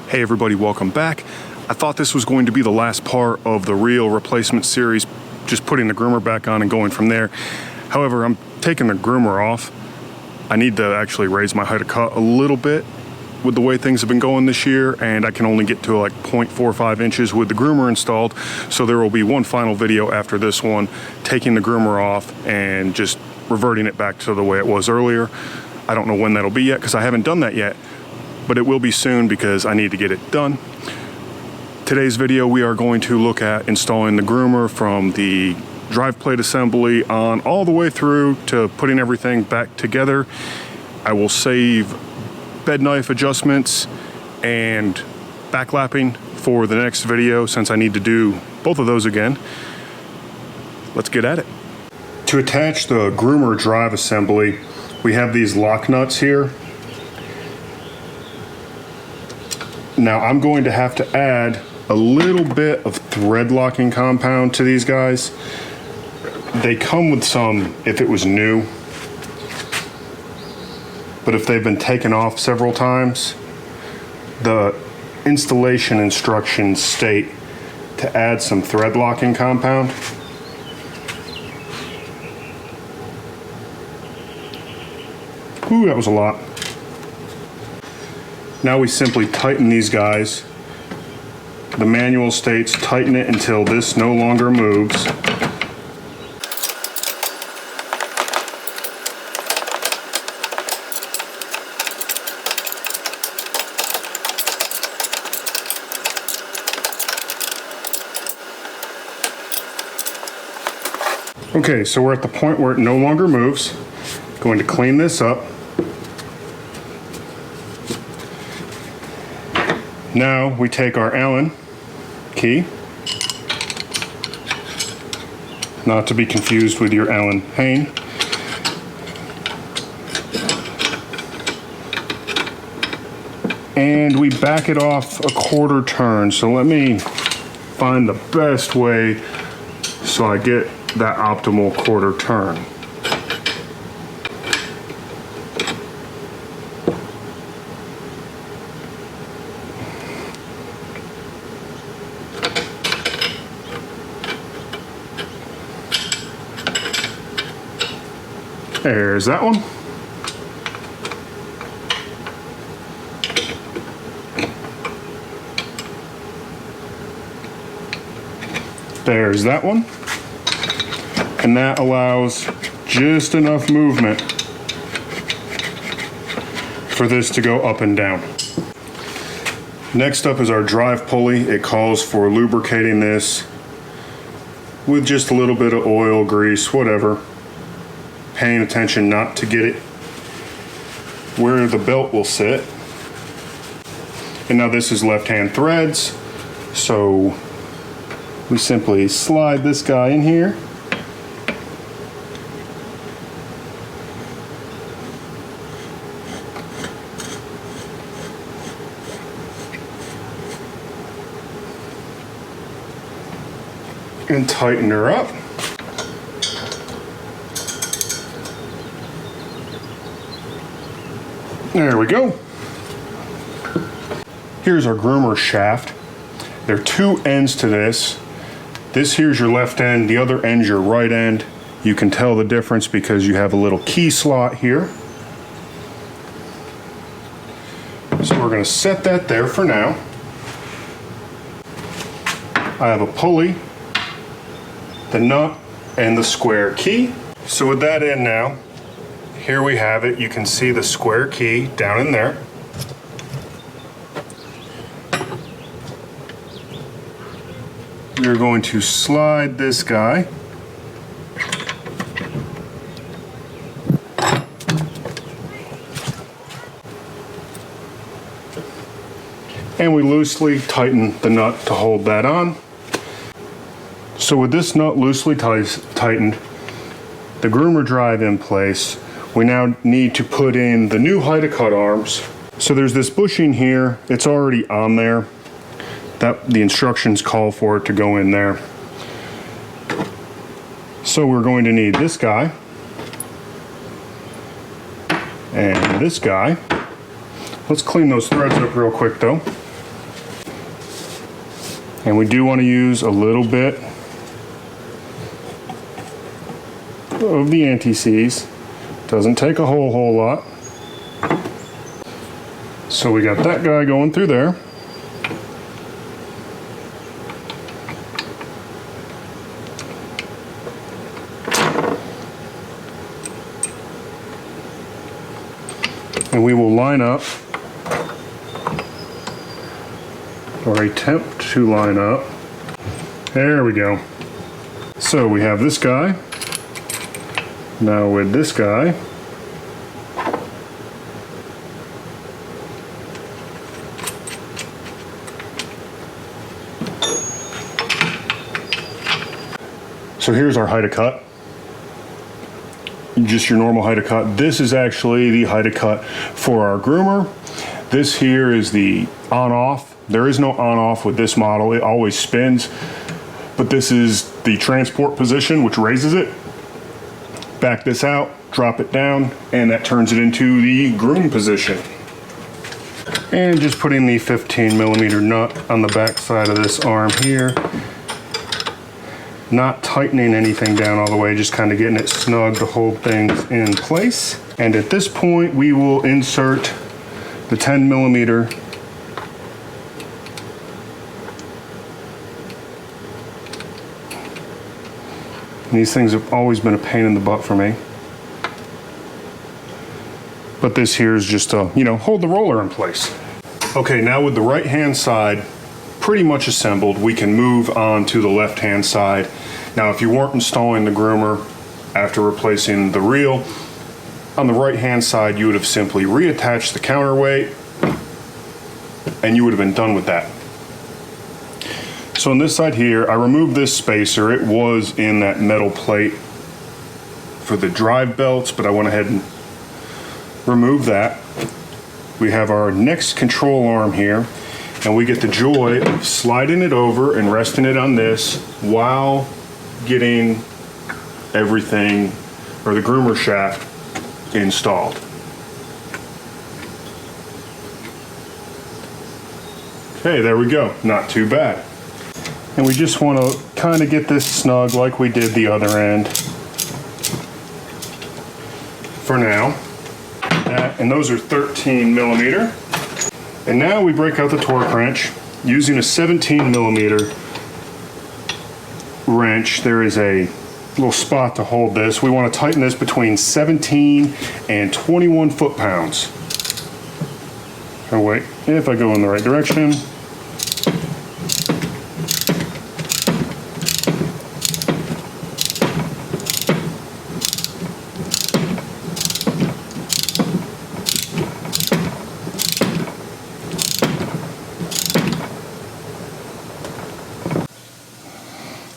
Hey everybody, welcome back. I thought this was going to be the last part of the reel replacement series, just putting the groomer back on and going from there. However, I'm taking the groomer off. I need to actually raise my height of cut a little bit with the way things have been going this year, and I can only get to like 0.45 inches with the groomer installed. So there will be one final video after this one, taking the groomer off and just reverting it back to the way it was earlier. I don't know when that'll be yet because I haven't done that yet, but it will be soon because I need to get it done. Today's video, we are going to look at installing the groomer from the drive plate assembly on all the way through to putting everything back together. I will save bed knife adjustments and backlapping for the next video since I need to do both of those again. Let's get at it. To attach the groomer drive assembly, we have these lock nuts here. Now I'm going to have to add a little bit of thread locking compound to these guys. They come with some if it was new, but if they've been taken off several times, the installation instructions state to add some thread locking compound. Ooh, that was a lot. Now we simply tighten these guys. The manual states tighten it until this no longer moves. Okay, so we're at the point where it no longer moves. Going to clean this up. Now we take our Allen key, not to be confused with your Allen Hayne. And we back it off a quarter turn. So let me find the best way so I get that optimal quarter turn. There's that one. There's that one. And that allows just enough movement for this to go up and down. Next up is our drive pulley. It calls for lubricating this with just a little bit of oil, grease, whatever. Paying attention not to get it where the belt will sit. And now this is left-hand threads, so we simply slide this guy in here. And tighten her up. There we go. Here's our groomer shaft. There are two ends to this. This here's your left end, the other end's your right end. You can tell the difference because you have a little key slot here. So we're going to set that there for now. I have a pulley, the nut, and the square key. So with that in now, here we have it. You can see the square key down in there. We're going to slide this guy and we loosely tighten the nut to hold that on. So with this nut loosely tightened, the groomer drive in place, we now need to put in the new height of cut arms. So there's this bushing here, it's already on there. The instructions call for it to go in there. So we're going to need this guy and this guy. Let's clean those threads up real quick though. And we do want to use a little bit of the anti-seize. Doesn't take a whole lot. So we got that guy going through there. And we will line up, or attempt to line up. There we go. So we have this guy. Now with this guy. So here's our height of cut. Just your normal height of cut. This is actually the height of cut for our groomer. This here is the on-off. There is no on-off with this model. It always spins. But this is the transport position, which raises it. Back this out, drop it down, and that turns it into the groom position. And just putting the 15mm nut on the back side of this arm here. Not tightening anything down all the way, just kind of getting it snug to hold things in place. And at this point, we will insert the 10mm These things have always been a pain in the butt for me. But this here is just to, hold the roller in place. Okay, now with the right hand side pretty much assembled, we can move on to the left hand side. Now if you weren't installing the groomer after replacing the reel, on the right hand side you would have simply reattached the counterweight and you would have been done with that. So on this side here, I removed this spacer. It was in that metal plate for the drive belts, but I went ahead and removed that. We have our next control arm here, and we get the joy of sliding it over and resting it on this while getting everything, or the groomer shaft, installed. Okay, there we go. Not too bad. And we just want to kind of get this snug like we did the other end for now. And those are 13mm. And now we break out the torque wrench using a 17mm wrench. There is a little spot to hold this. We want to tighten this between 17 and 21 foot-pounds. Oh wait, if I go in the right direction.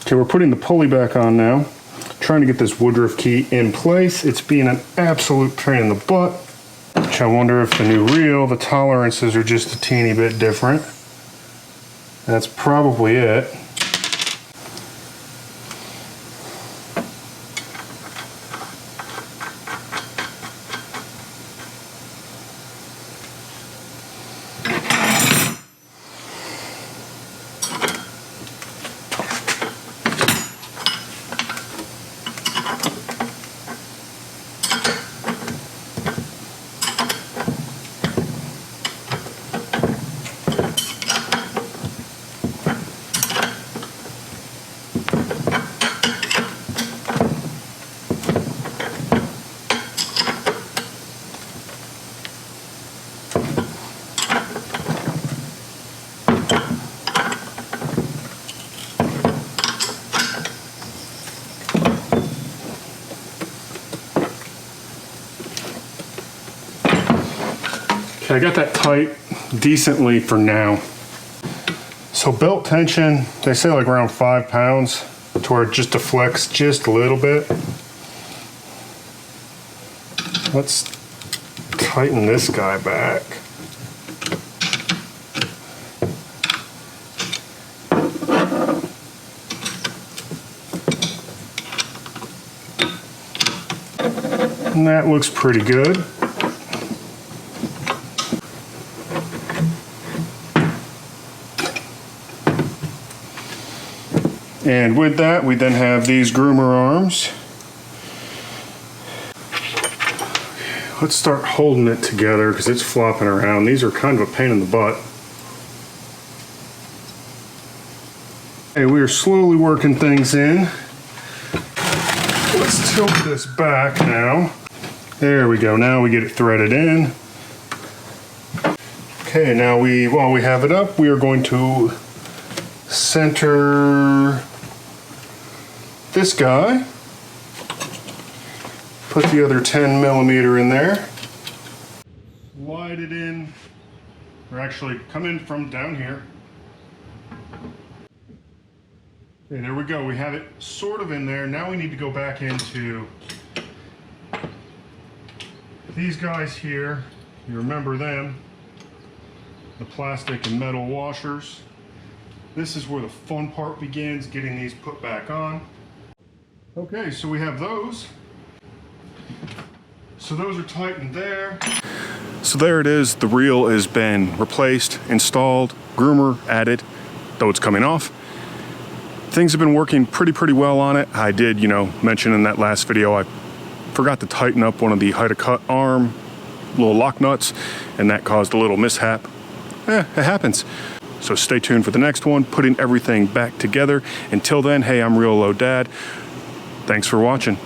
Okay, we're putting the pulley back on now. Trying to get this Woodruff key in place. It's being an absolute pain in the butt. Which I wonder if the new reel, the tolerances are just a teeny bit different. That's probably it. Okay, I got that tight decently for now. So belt tension, they say like around 5 pounds to where it just deflects just a little bit. Let's tighten this guy back. And that looks pretty good. And with that, we then have these groomer arms. Let's start holding it together because it's flopping around. These are kind of a pain in the butt. Okay, we are slowly working things in. Let's tilt this back now. There we go, now we get it threaded in. Okay, now while we have it up, we are going to center this guy. Put the other 10 millimeter in there. Slide it in, or actually come in from down here. Okay, there we go. We have it sort of in there. Now we need to go back into these guys here. You remember them, the plastic and metal washers. This is where the fun part begins, getting these put back on. Okay, so we have those. So those are tightened there. So there it is. The reel has been replaced, installed, groomer added, though it's coming off. Things have been working pretty well on it. I did, mention in that last video, I forgot to tighten up one of the height of cut arm little lock nuts, and that caused a little mishap. It happens. So stay tuned for the next one, putting everything back together. Until then, hey, I'm Real Low Dad. Thanks for watching.